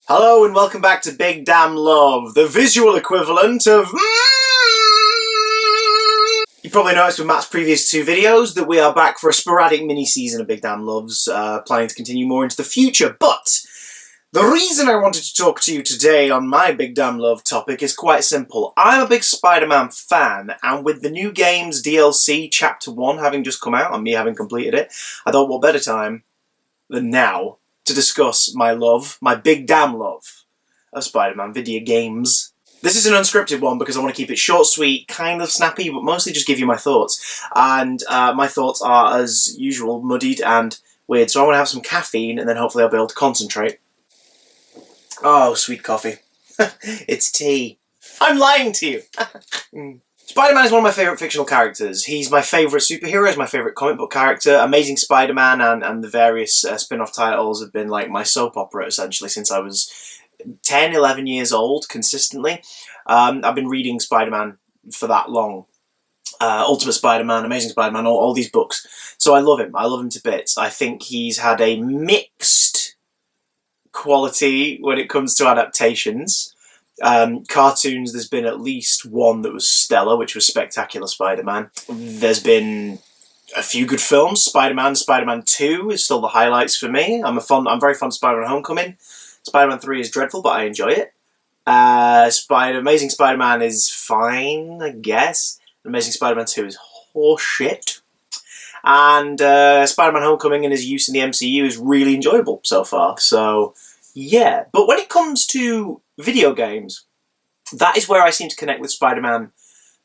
Hello and welcome back to BigDamnLove, the visual equivalent of You probably noticed with Matt's previous two videos that we are back for a sporadic mini-season of BigDamnLoves, planning to continue more into the future, but the reason I wanted to talk to you today on my BigDamnLove topic is quite simple. I'm a big Spider-Man fan, and with the new game's DLC Chapter 1 having just come out, and me having completed it, I thought what better time than now to discuss my love, my big damn love of Spider-Man video games. This is an unscripted one because I want to keep it short, sweet, kind of snappy, but mostly just give you my thoughts. And my thoughts are, as usual, muddied and weird, so I want to have some caffeine and then hopefully I'll be able to concentrate. Oh, sweet coffee. It's tea. I'm lying to you. Spider-Man is one of my favourite fictional characters. He's my favourite superhero, he's my favourite comic book character. Amazing Spider-Man and the various spin-off titles have been like my soap opera, essentially, since I was 10, 11 years old, consistently. I've been reading Spider-Man for that long. Ultimate Spider-Man, Amazing Spider-Man, all these books. So I love him to bits. I think he's had a mixed quality when it comes to adaptations. Cartoons, there's been at least one that was stellar, which was Spectacular Spider-Man. There's been a few good films. SpiderMan, SpiderMan II is still the highlights for me. I'm very fond of Spider-Man Homecoming. SpiderMan 3 is dreadful, but I enjoy it. Amazing Spider-Man is fine, I guess. Amazing Spider-Man 2 is horseshit. And Spider-Man Homecoming and his use in the MCU is really enjoyable so far. So, yeah. But when it comes to video games, that is where I seem to connect with Spider-Man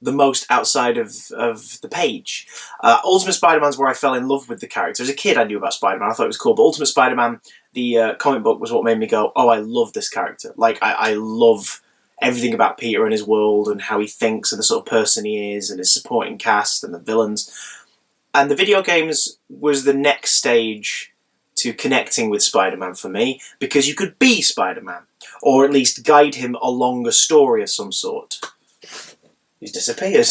the most outside of the page. Ultimate Spider-Man's where I fell in love with the character. As a kid I knew about Spider-Man, I thought it was cool, but Ultimate Spider-Man, the comic book, was what made me go, oh, I love this character. Like, I love everything about Peter and his world and how he thinks and the sort of person he is and his supporting cast and the villains. And the video games was the next stage to connecting with Spider-Man for me, because you could be Spider-Man, or at least guide him along a story of some sort. He's disappeared.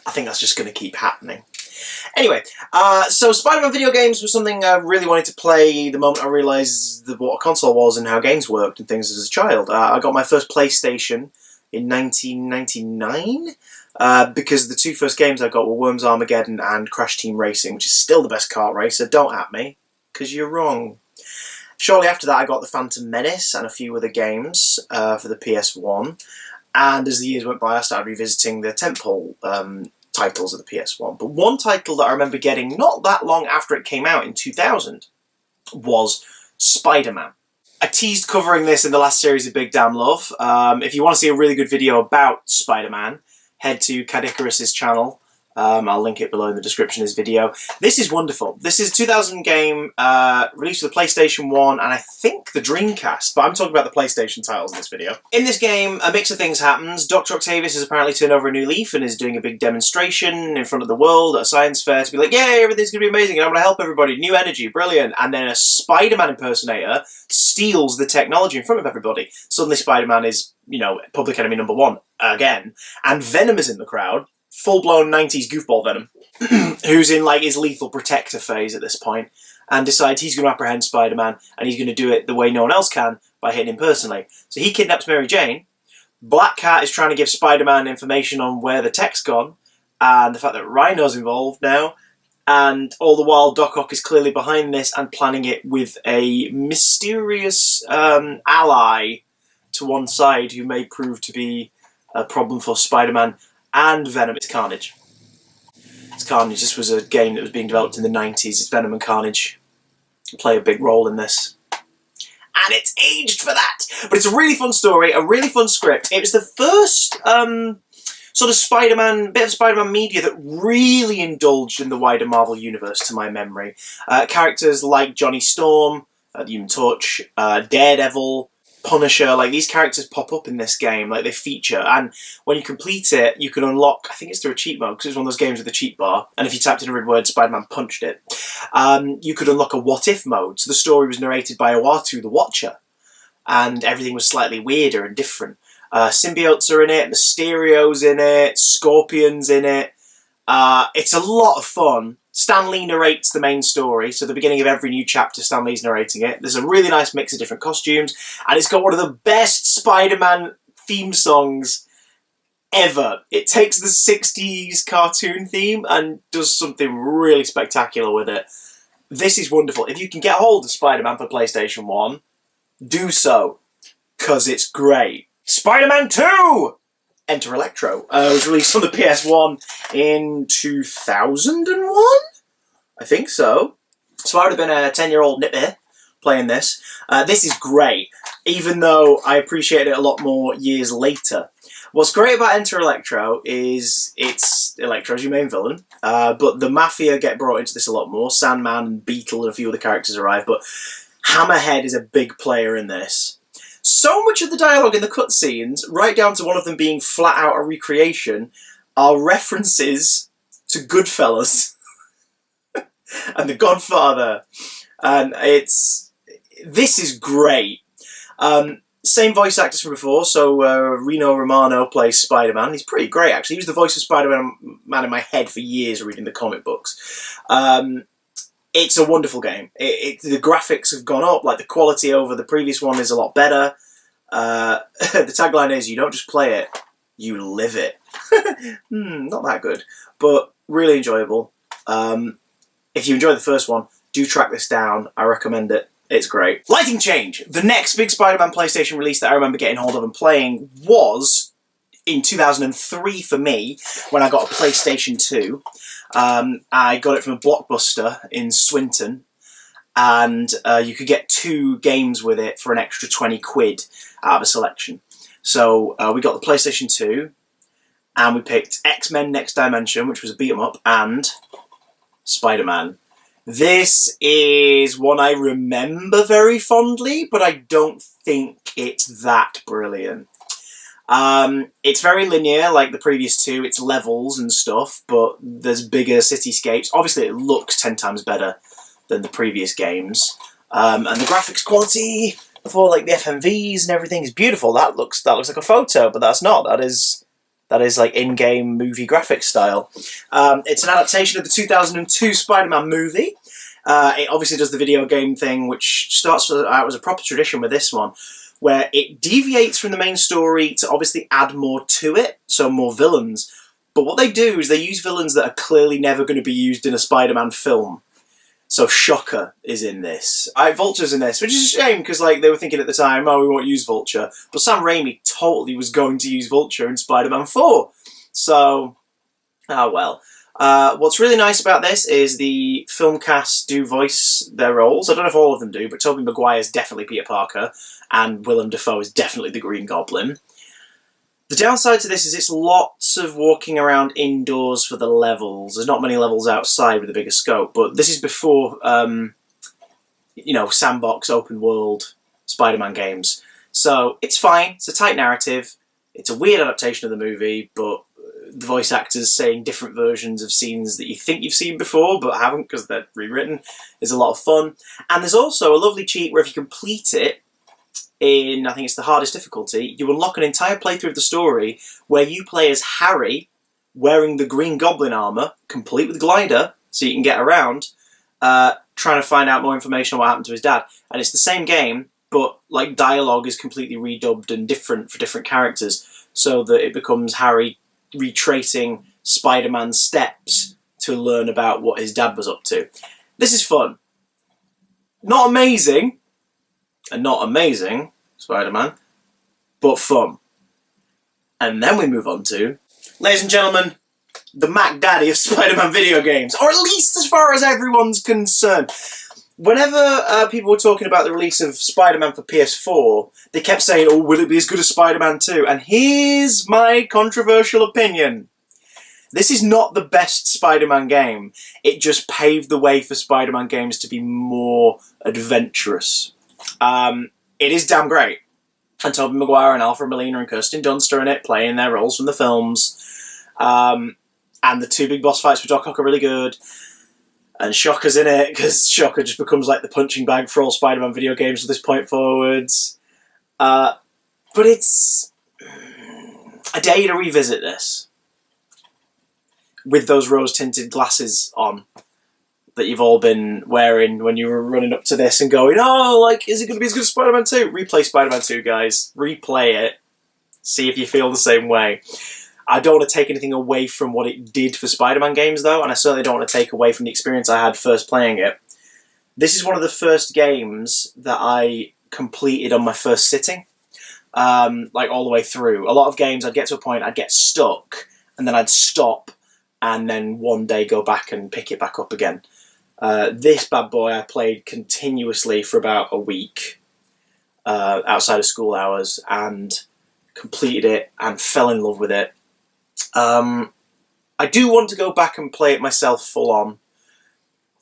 I think that's just going to keep happening. Anyway, so Spider-Man video games was something I really wanted to play the moment I realised what a console was and how games worked and things as a child. I got my first PlayStation in 1999, because the two first games I got were Worms Armageddon and Crash Team Racing, which is still the best kart racer. Don't at me, because you're wrong. Shortly after that I got the Phantom Menace and a few other games for the PS1, and as the years went by I started revisiting the tentpole titles of the PS1. But one title that I remember getting not that long after it came out in 2000 was Spider-Man. I teased covering this in the last series of BigDamnLove. If you want to see a really good video about Spider-Man, head to Cadicarus's channel. I'll link it below in the description of this video. This is wonderful. This is a 2000 game, released for the PlayStation 1 and I think the Dreamcast, but I'm talking about the PlayStation titles in this video. In this game, a mix of things happens. Dr. Octavius has apparently turned over a new leaf and is doing a big demonstration in front of the world at a science fair to be like, yay, everything's going to be amazing and I'm going to help everybody, new energy, brilliant. And then a Spider-Man impersonator steals the technology in front of everybody. Suddenly Spider-Man is, you know, public enemy number one again, and Venom is in the crowd. Full-blown 90s goofball Venom, who's in like his lethal protector phase at this point, and decides he's going to apprehend Spider-Man, and he's going to do it the way no one else can, by hitting him personally. So he kidnaps Mary Jane. Black Cat is trying to give Spider-Man information on where the tech's gone, and the fact that Rhino's involved now, and all the while Doc Ock is clearly behind this and planning it with a mysterious ally to one side who may prove to be a problem for Spider-Man and Venom. It's Carnage. It's Carnage. This was a game that was being developed in the 90s. It's Venom and Carnage play a big role in this. And it's aged for that! But it's a really fun story, a really fun script. It was the first sort of Spider-Man, bit of Spider-Man media that really indulged in the wider Marvel Universe, to my memory. Characters like Johnny Storm, the Human Torch, Daredevil, Punisher, like these characters pop up in this game, like they feature, and when you complete it, you can unlock, I think it's through a cheat mode, because it's one of those games with a cheat bar, and if you typed in a red word, Spider-Man punched it, you could unlock a what-if mode, so the story was narrated by Uatu the Watcher, and everything was slightly weirder and different. Symbiotes are in it, Mysterio's in it, Scorpion's in it, It's a lot of fun. Stan Lee narrates the main story, so at the beginning of every new chapter, Stan Lee's narrating it. There's a really nice mix of different costumes, and it's got one of the best Spider-Man theme songs ever. It takes the 60s cartoon theme and does something really spectacular with it. This is wonderful. If you can get a hold of Spider-Man for PlayStation 1, do so, because it's great. SpiderMan II! Enter Electro. It was released on the PS1 in 2001? I think so. So I would have been a 10-year-old nippy playing this. This is great, even though I appreciated it a lot more years later. What's great about Enter Electro is it's Electro's your main villain, but the Mafia get brought into this a lot more. Sandman and Beetle and a few other characters arrive, but Hammerhead is a big player in this. So much of the dialogue in the cutscenes, right down to one of them being flat out a recreation, are references to Goodfellas and The Godfather. And this is great. Same voice actors from before, so Rino Romano plays Spider-Man. He's pretty great, actually. He was the voice of Spider-Man in my head for years reading the comic books. It's a wonderful game. The graphics have gone up, like the quality over the previous one is a lot better. The tagline is, you don't just play it, you live it. Not that good, but really enjoyable. If you enjoyed the first one, do track this down. I recommend it. It's great. Lighting change. The next big Spider-Man PlayStation release that I remember getting hold of and playing was in 2003 for me, when I got a PlayStation 2. I got it from a Blockbuster in Swinton, and you could get 2 games with it for an extra 20 quid out of a selection. So we got the PlayStation 2, and we picked X-Men Next Dimension, which was a beat-em-up, and Spider-Man. This is one I remember very fondly, but I don't think it's that brilliant. It's very linear, like the previous 2. It's levels and stuff, but there's bigger cityscapes. Obviously, it looks 10 times better than the previous games. And the graphics quality for like the FMVs and everything is beautiful. That looks like a photo, but that's not. That is like in-game movie graphics style. It's an adaptation of the 2002 Spider-Man movie. It obviously does the video game thing, which starts out as a proper tradition with this one, where it deviates from the main story to obviously add more to it, so more villains. But what they do is they use villains that are clearly never going to be used in a Spider-Man film. So Shocker is in this. Vulture's in this, which is a shame, because like they were thinking at the time, oh, we won't use Vulture. But Sam Raimi totally was going to use Vulture in Spider-Man 4. So, oh well. What's really nice about this is the film cast do voice their roles. I don't know if all of them do, but Tobey Maguire's definitely Peter Parker, and Willem Dafoe is definitely the Green Goblin. The downside to this is it's lots of walking around indoors for the levels. There's not many levels outside with a bigger scope, but this is before, you know, sandbox, open world Spider-Man games. So it's fine. It's a tight narrative. It's a weird adaptation of the movie, but the voice actors saying different versions of scenes that you think you've seen before but haven't because they're rewritten is a lot of fun. And there's also a lovely cheat where if you complete it in, I think it's the hardest difficulty, you unlock an entire playthrough of the story where you play as Harry wearing the Green Goblin armour, complete with glider, so you can get around, trying to find out more information on what happened to his dad. And it's the same game, but like dialogue is completely redubbed and different for different characters, so that it becomes Harry retracing Spider-Man's steps to learn about what his dad was up to. This is fun. Not amazing, and not amazing, Spider-Man, but fun. And then we move on to, ladies and gentlemen, the Mac Daddy of Spider-Man video games, or at least as far as everyone's concerned. Whenever people were talking about the release of Spider-Man for PS4, they kept saying, oh, will it be as good as Spider-Man 2? And here's my controversial opinion. This is not the best Spider-Man game. It just paved the way for Spider-Man games to be more adventurous. It is damn great. And Tobey Maguire and Alfred Molina and Kirsten Dunst are in it, playing their roles from the films. And the 2 big boss fights with Doc Ock are really good. And Shocker's in it, because Shocker just becomes like the punching bag for all Spider-Man video games from this point forwards. But it's... I dare you to revisit this. with those rose-tinted glasses on that you've all been wearing when you were running up to this and going, oh, like, is it going to be as good as Spider-Man 2? Replay Spider-Man 2, guys. Replay it. See if you feel the same way. I don't want to take anything away from what it did for Spider-Man games, though, and I certainly don't want to take away from the experience I had first playing it. This is one of the first games that I completed on my first sitting, like all the way through. A lot of games, I'd get to a point, I'd get stuck, and then I'd stop, and then one day go back and pick it back up again. This bad boy I played continuously for about a week outside of school hours and completed it and fell in love with it. I do want to go back and play it myself full on,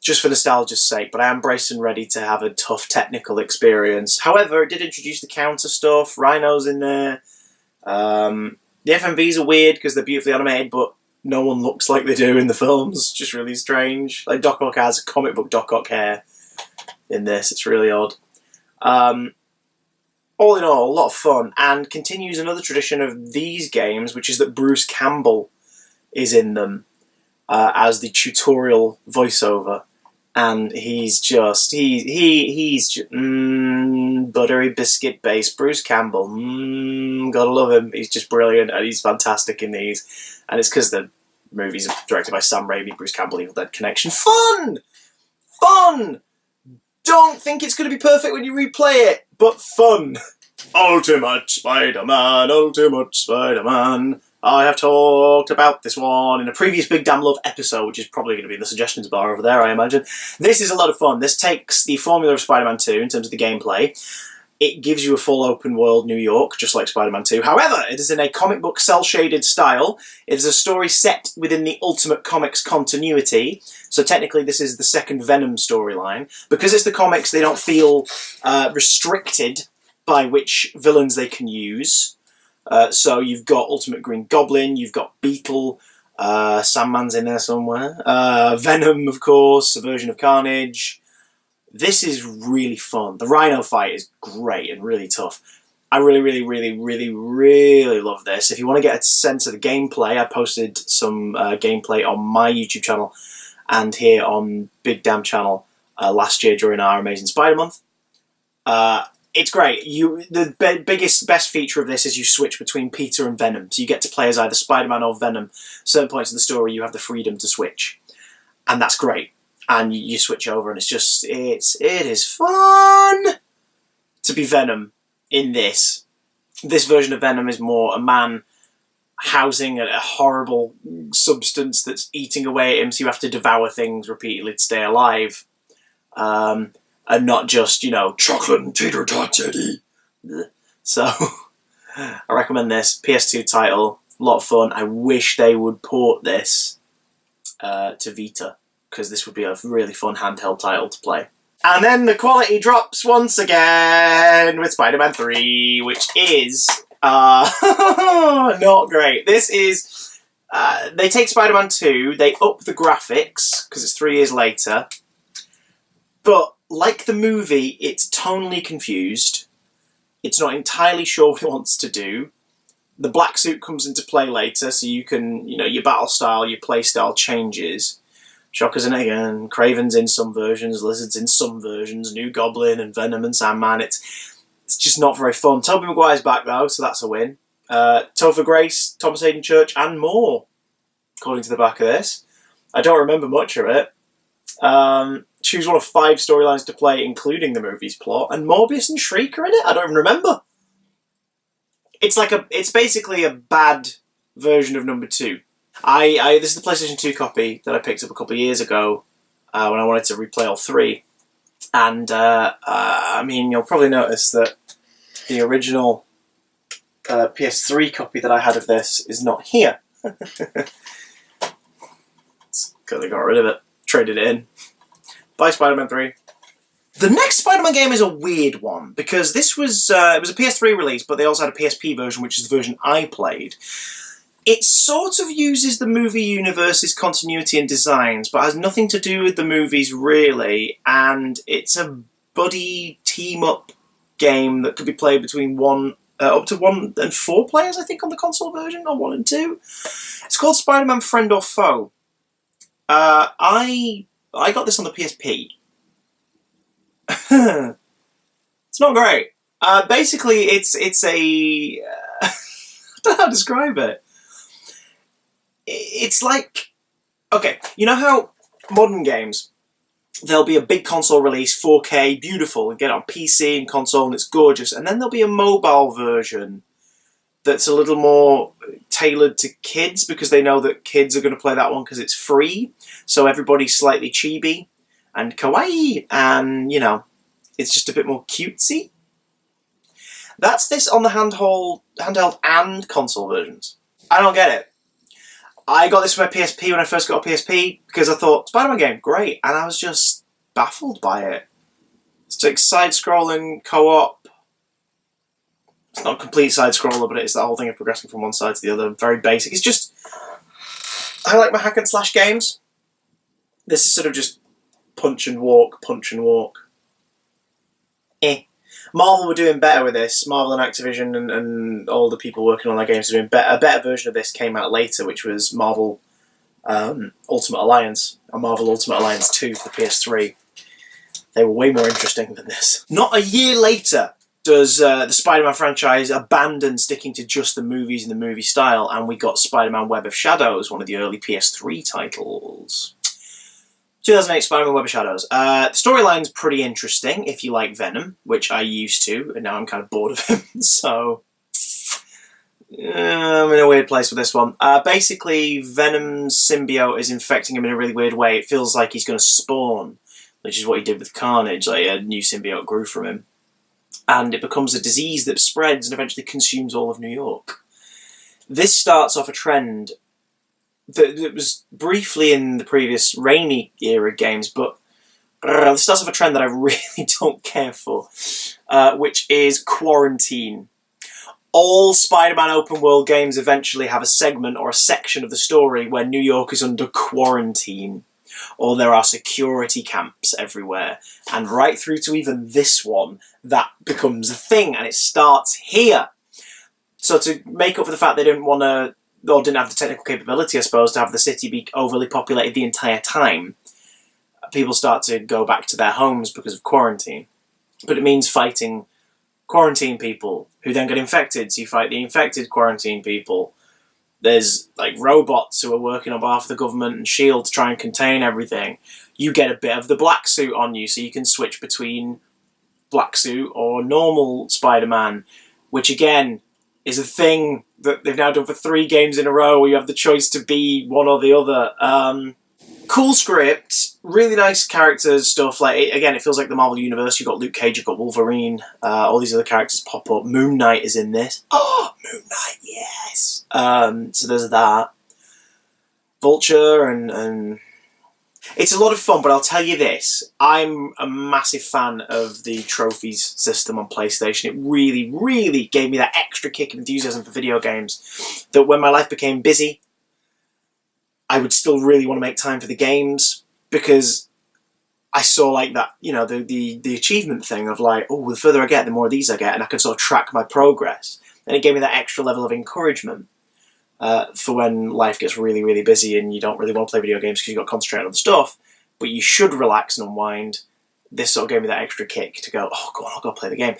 just for nostalgia's sake, but I am braced and ready to have a tough technical experience. However, it did introduce the counter stuff, Rhino's in there. The FMVs are weird because they're beautifully animated, but no one looks like they do in the films. Just really strange. Like Doc Ock has comic book Doc Ock hair in this. It's really odd. All in all, a lot of fun, and continues another tradition of these games, which is that Bruce Campbell is in them as the tutorial voiceover, and he's just buttery biscuit based Bruce Campbell. Gotta love him. He's just brilliant, and he's fantastic in these. And it's because the movies are directed by Sam Raimi, Bruce Campbell, Evil Dead connection. Fun! Fun! Don't think it's going to be perfect when you replay it, but fun. Ultimate Spider-Man, Ultimate Spider-Man. I have talked about this one in a previous BigDamnLove episode, which is probably going to be in the suggestions bar over there, I imagine. This is a lot of fun. This takes the formula of Spider-Man 2 in terms of the gameplay. It gives you a full open world New York, just like Spider-Man 2. However, it is in a comic book cel-shaded style. It is a story set within the Ultimate Comics continuity. So technically this is the second Venom storyline. Because it's the comics, they don't feel restricted by which villains they can use. So you've got Ultimate Green Goblin, you've got Beetle, Sandman's in there somewhere, Venom, of course, a version of Carnage. This is really fun. The Rhino fight is great and really tough. I really love this. If you want to get a sense of the gameplay, I posted some gameplay on my YouTube channel and here on Big Damn channel last year during our Amazing Spider Month. It's great. The best feature of this is you switch between Peter and Venom. So you get to play as either Spider-Man or Venom. Certain points in the story you have the freedom to switch. And that's great. And you switch over and it is fun to be Venom in this. This version of Venom is more a man housing a horrible substance that's eating away at him, so you have to devour things repeatedly to stay alive. And not just, you know, chocolate and tater tots, Eddie. So, I recommend this. PS2 title, a lot of fun. I wish they would port this to Vita, because this would be a really fun handheld title to play. And then the quality drops once again with Spider-Man 3, which is not great. This is... they take Spider-Man 2, they up the graphics, because it's 3 years later, but like the movie, it's tonally confused. It's not entirely sure what it wants to do. The black suit comes into play later, so you can, you know, your battle style, your play style changes. Shocker's in it again, Kraven's in some versions, Lizard's in some versions, New Goblin and Venom and Sandman. It's just not very fun. Tobey Maguire's back though, so that's a win. Topher Grace, Thomas Hayden Church, and more, according to the back of this. I don't remember much of it. Choose one of 5 storylines to play, including the movie's plot, and Morbius and Shriek are in it? I don't even remember. It's basically a bad version of number 2. This is the PlayStation 2 copy that I picked up a couple of years ago when I wanted to replay all 3. And, I mean, you'll probably notice that the original PS3 copy that I had of this is not here. It's because I got rid of it. Traded it in. Bye, Spider-Man 3. The next Spider-Man game is a weird one, because this was it was a PS3 release, but they also had a PSP version, which is the version I played. It sort of uses the movie universe's continuity and designs, but has nothing to do with the movies, really, and it's a buddy team-up game that could be played between up to 1 and 4 players, I think, on the console version, or 1 and 2. It's called SpiderMan Friend or Foe. I got this on the PSP. It's not great. Basically, it's a... I don't know how to describe it. It's like... Okay, you know how modern games, there'll be a big console release, 4K, beautiful, and get it on PC and console, and it's gorgeous, and then there'll be a mobile version that's a little more tailored to kids, because they know that kids are going to play that one because it's free, so everybody's slightly chibi and kawaii, and, you know, it's just a bit more cutesy. That's this on the handheld and console versions. I don't get it. I got this for my PSP when I first got a PSP because I thought, Spider-Man game, great, and I was just baffled by it. It's like side-scrolling, co-op. It's not a complete side-scroller, but it's that whole thing of progressing from one side to the other. Very basic. It's just... I like my hack and slash games. This is sort of just punch and walk, punch and walk. Marvel were doing better with this. Marvel and Activision and all the people working on their games are doing better. A better version of this came out later, which was Marvel Ultimate Alliance and Marvel Ultimate Alliance 2 for the PS3. They were way more interesting than this. Not a year later does the Spider-Man franchise abandon sticking to just the movies and the movie style, and we got SpiderMan Web of Shadows, one of the early PS3 titles. 2008 SpiderMan Web of Shadows. The storyline's pretty interesting if you like Venom, which I used to, and now I'm kind of bored of him, so... I'm in a weird place with this one. Basically, Venom's symbiote is infecting him in a really weird way. It feels like he's going to spawn, which is what he did with Carnage. Like, a new symbiote grew from him. And it becomes a disease that spreads and eventually consumes all of New York. This starts off a trend that was briefly in the previous Raimi era games, but this starts off a trend that I really don't care for, which is quarantine. All Spider-Man open world games eventually have a segment or a section of the story where New York is under quarantine, or there are security camps everywhere, and right through to even this one, that becomes a thing, and it starts here. So to make up for the fact they didn't want to, or didn't have the technical capability, I suppose, to have the city be overly populated the entire time, people start to go back to their homes because of quarantine. But it means fighting quarantine people, who then get infected, so you fight the infected quarantine people. There's, like, robots who are working on behalf of the government and S.H.I.E.L.D. to try and contain everything. You get a bit of the black suit on you, so you can switch between black suit or normal Spider-Man, which, again, is a thing that they've now done for 3 games in a row, where you have the choice to be one or the other. Cool script, really nice characters, stuff. Like, again, it feels like the Marvel Universe. You've got Luke Cage, you've got Wolverine, all these other characters pop up. Moon Knight is in this. Oh, Moon Knight, yes! So there's that. Vulture and... It's a lot of fun, but I'll tell you this. I'm a massive fan of the trophies system on PlayStation. It really, really gave me that extra kick of enthusiasm for video games, that when my life became busy, I would still really want to make time for the games, because I saw, like, that, you know, the achievement thing of, like, oh, the further I get, the more of these I get, and I can sort of track my progress. And it gave me that extra level of encouragement for when life gets really, really busy and you don't really want to play video games because you've got to concentrate on other stuff, but you should relax and unwind. This sort of gave me that extra kick to go, oh, go on, I'll go play the game.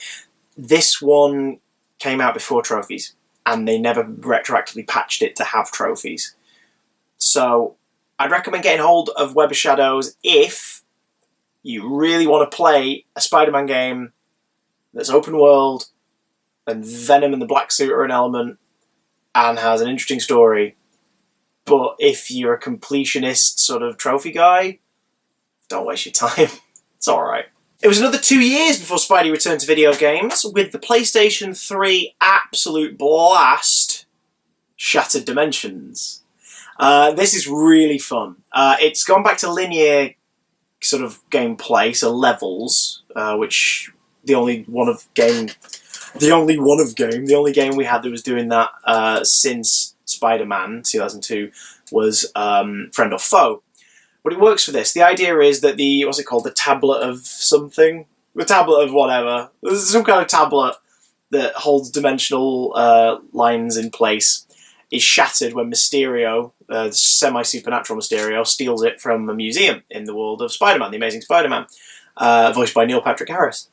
This one came out before trophies, and they never retroactively patched it to have trophies. So I'd recommend getting hold of Web of Shadows if you really want to play a Spider-Man game that's open world, and Venom and the Black Suit are an element, and has an interesting story. But if you're a completionist sort of trophy guy, don't waste your time. It's alright. It was another 2 years before Spidey returned to video games, with the PlayStation 3 absolute blast, Shattered Dimensions. This is really fun. It's gone back to linear sort of gameplay, so levels, which the only game we had that was doing that since Spider-Man 2002 was Friend or Foe. But it works for this. The idea is that what's it called? The tablet of something? The tablet of whatever. There's some kind of tablet that holds dimensional lines in place. is shattered when Mysterio, the semi-supernatural Mysterio, steals it from a museum in the world of Spider-Man, The Amazing Spider-Man, voiced by Neil Patrick Harris.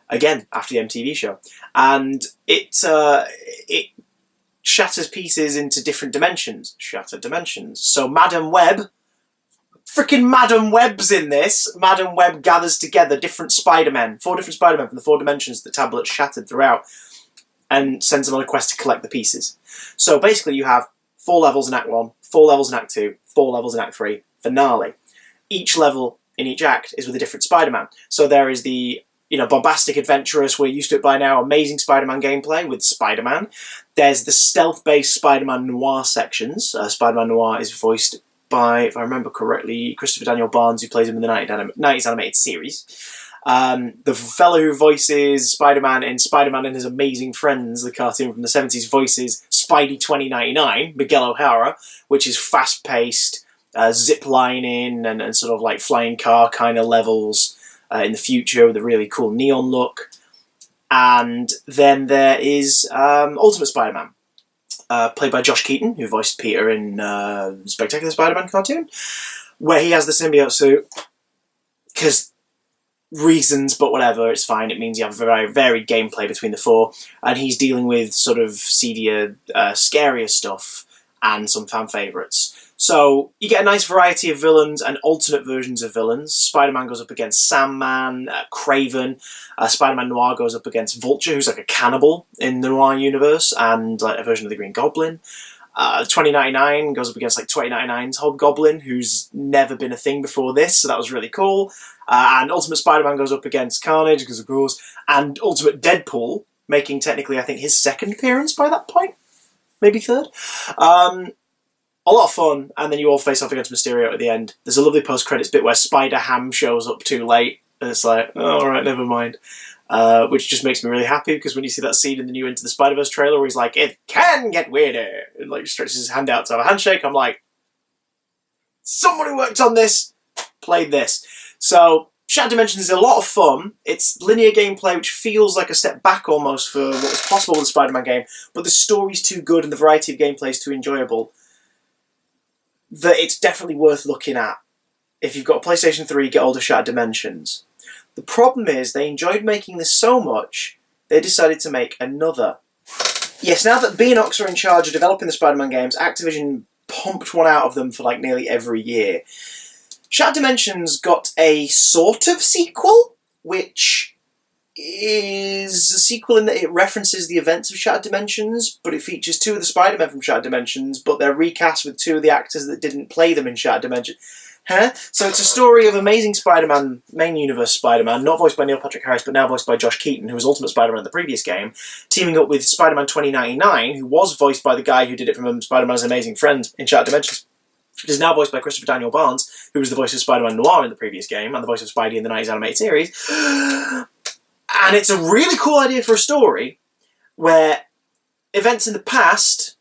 Again, after the MTV show. And it shatters pieces into different dimensions. Shattered dimensions. So Madam Web, freaking Madam Web's in this. Madam Web gathers together different Spider-Men, 4 different Spider-Men from the 4 dimensions the tablet's shattered throughout, and sends them on a quest to collect the pieces. So basically you have 4 levels in Act 1, 4 levels in Act 2, 4 levels in Act 3, finale. Each level in each act is with a different Spider-Man. So there is the bombastic, adventurous, we're used to it by now, Amazing Spider-Man gameplay with Spider-Man. There's the stealth-based Spider-Man Noir sections. Spider-Man Noir is voiced by, if I remember correctly, Christopher Daniel Barnes, who plays him in the 90s animated series. The fellow who voices Spider-Man in SpiderMan and His Amazing Friends, the cartoon from the 70s, voices Spidey 2099, Miguel O'Hara, which is fast-paced, zip-lining and sort of like flying car kind of levels in the future with a really cool neon look. And then there is Ultimate Spider-Man, played by Josh Keaton, who voiced Peter in Spectacular Spider-Man cartoon, where he has the symbiote suit, because reasons, but whatever, it's fine. It means you have a very varied gameplay between the 4, and he's dealing with sort of seedier, scarier stuff, and some fan favourites. So you get a nice variety of villains and alternate versions of villains. Spider-Man goes up against Sandman, Kraven. Spider-Man Noir goes up against Vulture, who's like a cannibal in the Noir universe, and like a version of the Green Goblin. 2099 goes up against like 2099's Hobgoblin, who's never been a thing before this, so that was really cool. And Ultimate Spider-Man goes up against Carnage, because of course, and Ultimate Deadpool, making technically, I think, his 2nd appearance by that point, maybe 3rd. A lot of fun, and then you all face off against Mysterio at the end. There's a lovely post-credits bit where Spider-Ham shows up too late, and it's like, oh, alright, never mind. Which just makes me really happy, because when you see that scene in the new Into the Spider-Verse trailer where he's like, it can get weirder, and like stretches his hand out to have a handshake, I'm like, someone who worked on this played this. So, Shattered Dimensions is a lot of fun. It's linear gameplay, which feels like a step back almost for what was possible with the Spider-Man game, but the story's too good and the variety of gameplay is too enjoyable that it's definitely worth looking at. If you've got a PlayStation 3, get hold of Shattered Dimensions. The problem is, they enjoyed making this so much, they decided to make another. Yes, now that Beanox are in charge of developing the Spider-Man games, Activision pumped one out of them for like nearly every year. Shattered Dimensions got a sort of sequel, which is a sequel in that it references the events of Shattered Dimensions, but it features 2 of the Spider-Men from Shattered Dimensions, but they're recast with 2 of the actors that didn't play them in Shattered Dimensions. So it's a story of Amazing Spider-Man, main universe Spider-Man, not voiced by Neil Patrick Harris, but now voiced by Josh Keaton, who was Ultimate Spider-Man in the previous game, teaming up with Spider-Man 2099, who was voiced by the guy who did it from Spider-Man's Amazing Friend in Shattered Dimensions, which is now voiced by Christopher Daniel Barnes, who was the voice of Spider-Man Noir in the previous game, and the voice of Spidey in the 90s animated series. And it's a really cool idea for a story, where events in the past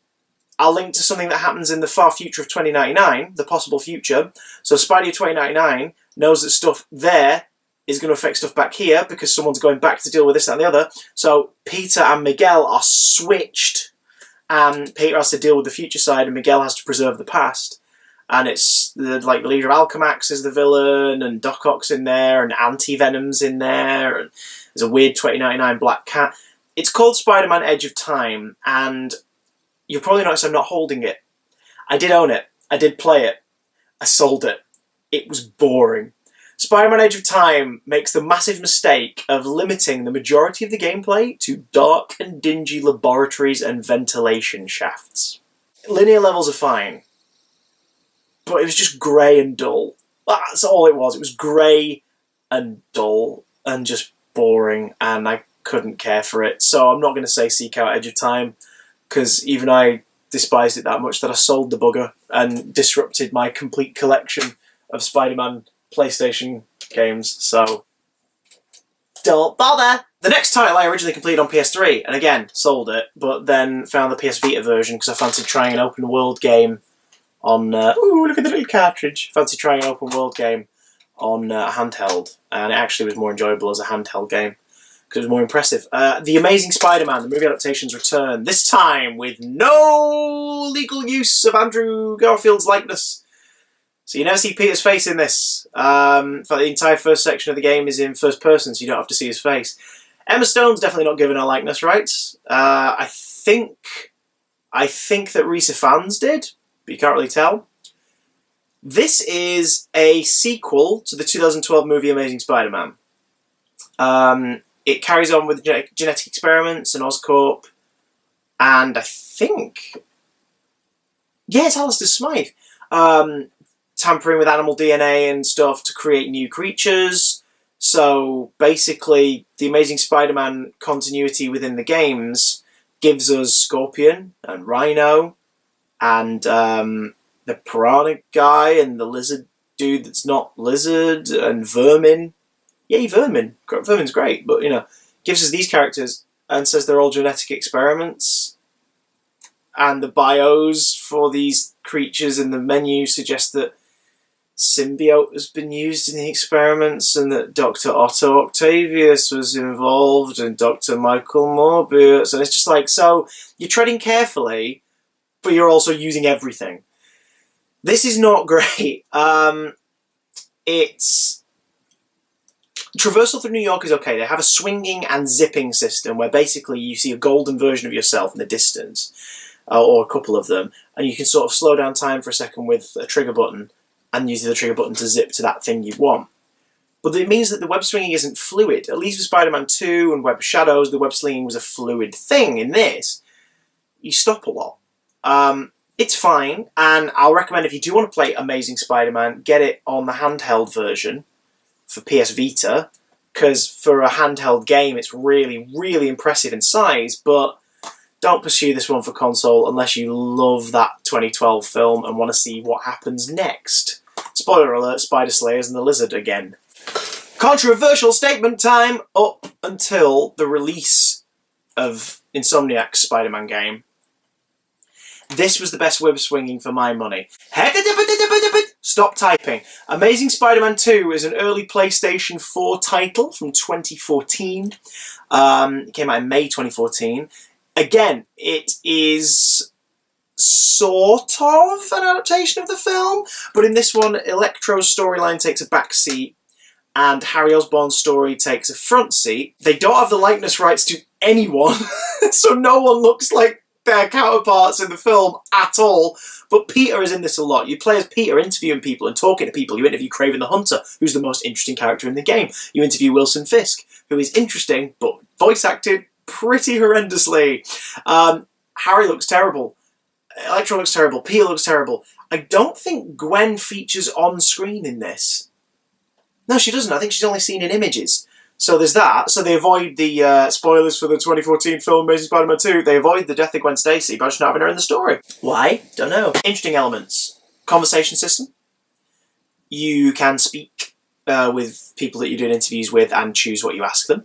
are linked to something that happens in the far future of 2099, the possible future. So Spidey of 2099 knows that stuff there is going to affect stuff back here, because someone's going back to deal with this, that and the other. So Peter and Miguel are switched, and Peter has to deal with the future side, and Miguel has to preserve the past. And it's the leader of Alchemax is the villain, and Doc Ock's in there, and Anti-Venom's in there, and there's a weird 2099 Black Cat. It's called Spider-Man Edge of Time, and you'll probably notice I'm not holding it. I did own it. I did play it. I sold it. It was boring. Spider-Man Edge of Time makes the massive mistake of limiting the majority of the gameplay to dark and dingy laboratories and ventilation shafts. Linear levels are fine, but it was just grey and dull. That's all it was. It was grey and dull and just boring, and I couldn't care for it. So I'm not going to say seek out Edge of Time, because even I despised it that much that I sold the bugger and disrupted my complete collection of Spider-Man PlayStation games, so don't bother! The next title I originally completed on PS3, and again, sold it, but then found the PS Vita version because I fancied trying an open world game on... ooh, look at the little cartridge! Fancied trying an open world game on handheld, and it actually was more enjoyable as a handheld game, because it was more impressive. The Amazing Spider-Man, the movie adaptations return, this time with no legal use of Andrew Garfield's likeness. So you never see Peter's face in this. In fact, the entire first section of the game is in first person, so you don't have to see his face. Emma Stone's definitely not given her likeness rights. I think that Rhys Ifans did, but you can't really tell. This is a sequel to the 2012 movie Amazing Spider-Man. It carries on with genetic experiments and Oscorp, and I think... yeah, it's Alistair Smythe. Tampering with animal DNA and stuff to create new creatures. So, basically, the Amazing Spider-Man continuity within the games gives us Scorpion and Rhino and the Piranha guy and the lizard dude that's not lizard and Vermin. Yay, Vermin. Vermin's great, but, you know, gives us these characters and says they're all genetic experiments. And the bios for these creatures in the menu suggest that symbiote has been used in the experiments and that Dr. Otto Octavius was involved and Dr. Michael Morbius. And it's just like, so you're treading carefully, but you're also using everything. This is not great. It's... Traversal through New York is okay. They have a swinging and zipping system where basically you see a golden version of yourself in the distance, or a couple of them, and you can sort of slow down time for a second with a trigger button and use the trigger button to zip to that thing you want. But it means that the web swinging isn't fluid. At least with SpiderMan II and Web of Shadows, the web slinging was a fluid thing. In this, you stop a lot. It's fine, and I'll recommend if you do want to play Amazing Spider-Man, get it on the handheld version for PS Vita, because for a handheld game it's really, really impressive in size, but don't pursue this one for console unless you love that 2012 film and want to see what happens next. Spoiler alert, Spider Slayers and the Lizard again. Controversial statement time! Up until the release of Insomniac's Spider-Man game, this was the best web swinging for my money. Stop typing. Amazing Spider-Man 2 is an early PlayStation 4 title from 2014. It came out in May 2014. Again, it is sort of an adaptation of the film, but in this one, Electro's storyline takes a back seat and Harry Osborn's story takes a front seat. They don't have the likeness rights to anyone, so no one looks like their counterparts in the film at all, but Peter is in this a lot. You play as Peter interviewing people and talking to people. You interview Kraven the Hunter, who's the most interesting character in the game. You interview Wilson Fisk, who is interesting, but voice acted pretty horrendously. Harry looks terrible. Electro looks terrible. Peter looks terrible. I don't think Gwen features on screen in this. No, she doesn't. I think she's only seen in images. So there's that. So they avoid the spoilers for the 2014 film Amazing Spider-Man 2. They avoid the death of Gwen Stacy by just not having her in the story. Why? Don't know. Interesting elements. Conversation system. You can speak with people that you're doing interviews with and choose what you ask them.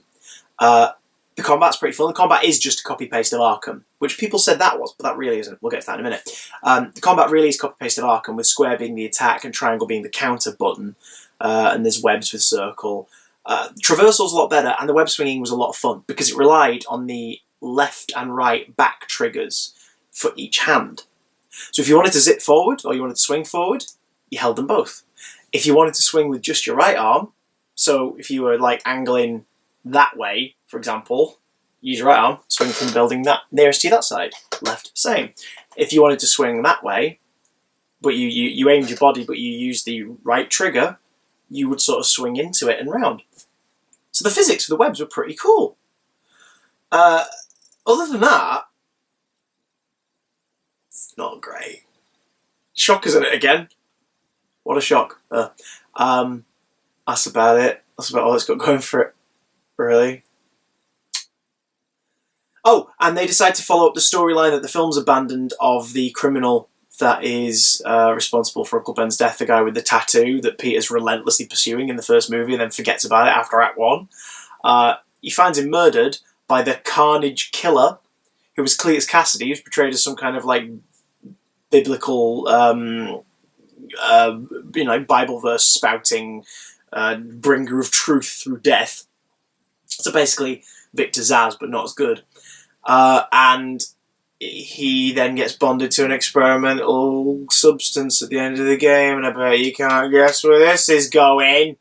The combat's pretty fun. The combat is just a copy-paste of Arkham, which people said that was, but that really isn't. We'll get to that in a minute. The combat really is copy-paste of Arkham, with square being the attack and triangle being the counter button, and there's webs with circle. Traversal's a lot better, and the web swinging was a lot of fun because it relied on the left and right back triggers for each hand. So if you wanted to zip forward or you wanted to swing forward, you held them both. If you wanted to swing with just your right arm, so if you were like angling that way, for example, use your right arm, swing from the building that nearest to you that side. Left, same. If you wanted to swing that way, but you aimed your body but you used the right trigger, you would sort of swing into it and round. So the physics for the webs were pretty cool. Other than that, it's not great. Shock, isn't it, again? What a shock. That's about it. That's about all it's got going for it, really. Oh, and they decide to follow up the storyline that the film's abandoned of the criminal that is responsible for Uncle Ben's death, the guy with the tattoo that Peter's relentlessly pursuing in the first movie and then forgets about it after Act 1. He finds him murdered by the Carnage Killer, who was Cletus Cassidy, who's portrayed as some kind of like biblical, Bible verse spouting bringer of truth through death. So basically, Victor Zsasz, but not as good. And he then gets bonded to an experimental substance at the end of the game, and I bet you can't guess where this is going.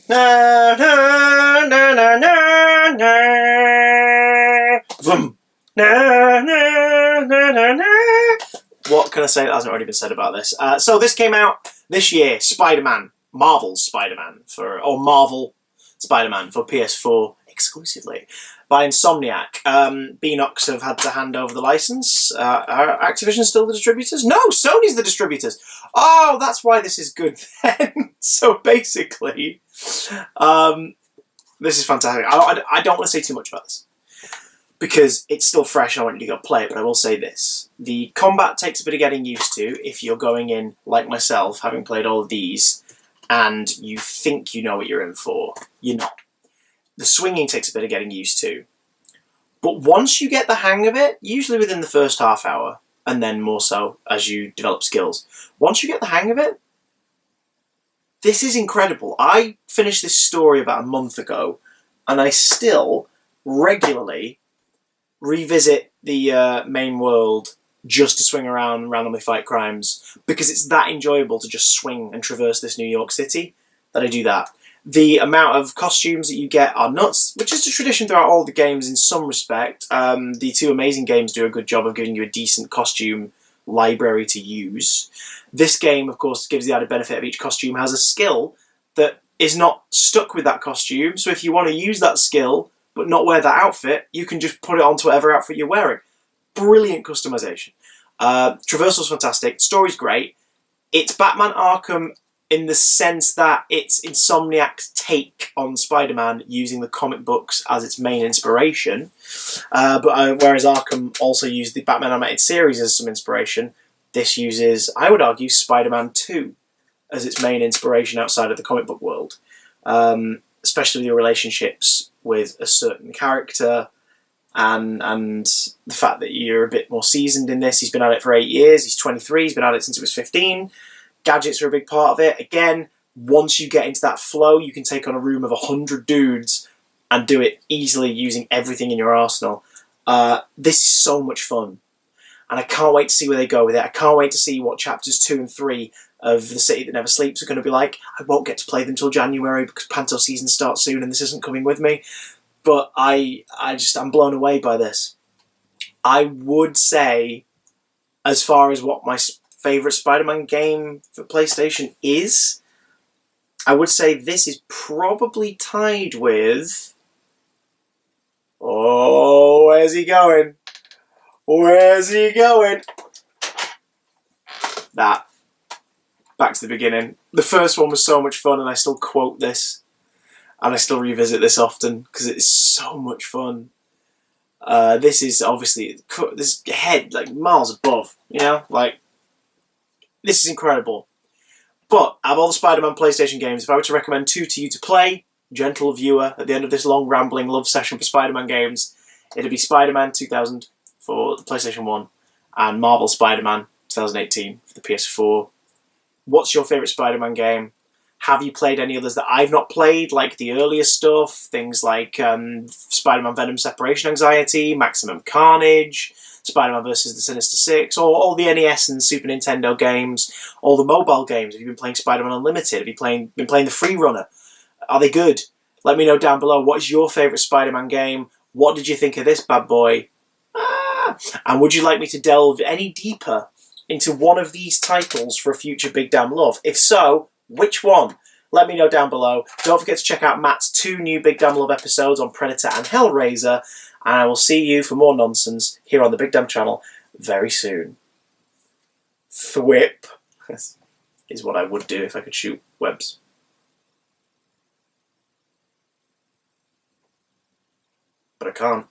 Na, na, na, na, na, na. Vroom. Na, na, na, na, na. What can I say that hasn't already been said about this? So this came out this year, Spider-Man, Marvel's Spider-Man, or Marvel Spider-Man for PS4 exclusively, by Insomniac. Beanox have had to hand over the license. Are Activision still the distributors? No, Sony's the distributors. Oh, that's why this is good then. So basically, this is fantastic. I don't want to say too much about this, because it's still fresh and I want you to go play it, but I will say this. The combat takes a bit of getting used to if you're going in, like myself, having played all of these, and you think you know what you're in for. You're not. The swinging takes a bit of getting used to. But once you get the hang of it, usually within the first half hour, and then more so as you develop skills, once you get the hang of it, this is incredible. I finished this story about a month ago, and I still regularly revisit the main world just to swing around and randomly fight crimes, because it's that enjoyable to just swing and traverse this New York City that I do that. The amount of costumes that you get are nuts, which is a tradition throughout all the games in some respect. The two Amazing games do a good job of giving you a decent costume library to use. This game, of course, gives the added benefit of each costume has a skill that is not stuck with that costume, so if you want to use that skill but not wear that outfit, you can just put it onto whatever outfit you're wearing. Brilliant customization. Traversal's fantastic. Story's great. It's Batman Arkham in the sense that it's Insomniac's take on Spider-Man using the comic books as its main inspiration. Whereas Arkham also used the Batman animated series as some inspiration, this uses, I would argue, SpiderMan II as its main inspiration outside of the comic book world. Especially with your relationships with a certain character, and the fact that you're a bit more seasoned in this. He's been at it for 8 years, he's 23, he's been at it since he was 15. Gadgets are a big part of it. Again, once you get into that flow, you can take on a room of 100 dudes and do it easily using everything in your arsenal. This is so much fun, and I can't wait to see where they go with it. I can't wait to see what chapters 2 and 3 of The City That Never Sleeps are going to be like. I won't get to play them till January because Panto season starts soon and this isn't coming with me. But I'm blown away by this. I would say, as far as what my favourite Spider-Man game for PlayStation is, I would say this is probably tied with... Oh, where's he going? Where's he going? That. Back to the beginning. The first one was so much fun, and I still quote this, and I still revisit this often because it's so much fun. This is obviously this head like miles above, you know, like this is incredible. But out of all the Spider-Man PlayStation games, if I were to recommend two to you to play, gentle viewer, at the end of this long rambling love session for Spider-Man games, it'd be Spider-Man 2000 for the PlayStation 1 and Marvel Spider-Man 2018 for the PS4. What's your favourite Spider-Man game? Have you played any others that I've not played, like the earlier stuff? Things like Spider-Man Venom Separation Anxiety, Maximum Carnage, Spider-Man vs. the Sinister Six, or all the NES and Super Nintendo games, all the mobile games. Have you been playing Spider-Man Unlimited? Have you been playing the Free Runner? Are they good? Let me know down below. What is your favourite Spider-Man game? What did you think of this bad boy? And would you like me to delve any deeper into one of these titles for a future Big Damn Love? If so, which one? Let me know down below. Don't forget to check out Matt's 2 new Big Damn Love episodes on Predator and Hellraiser, and I will see you for more nonsense here on the Big Damn channel very soon. Thwip is what I would do if I could shoot webs. But I can't.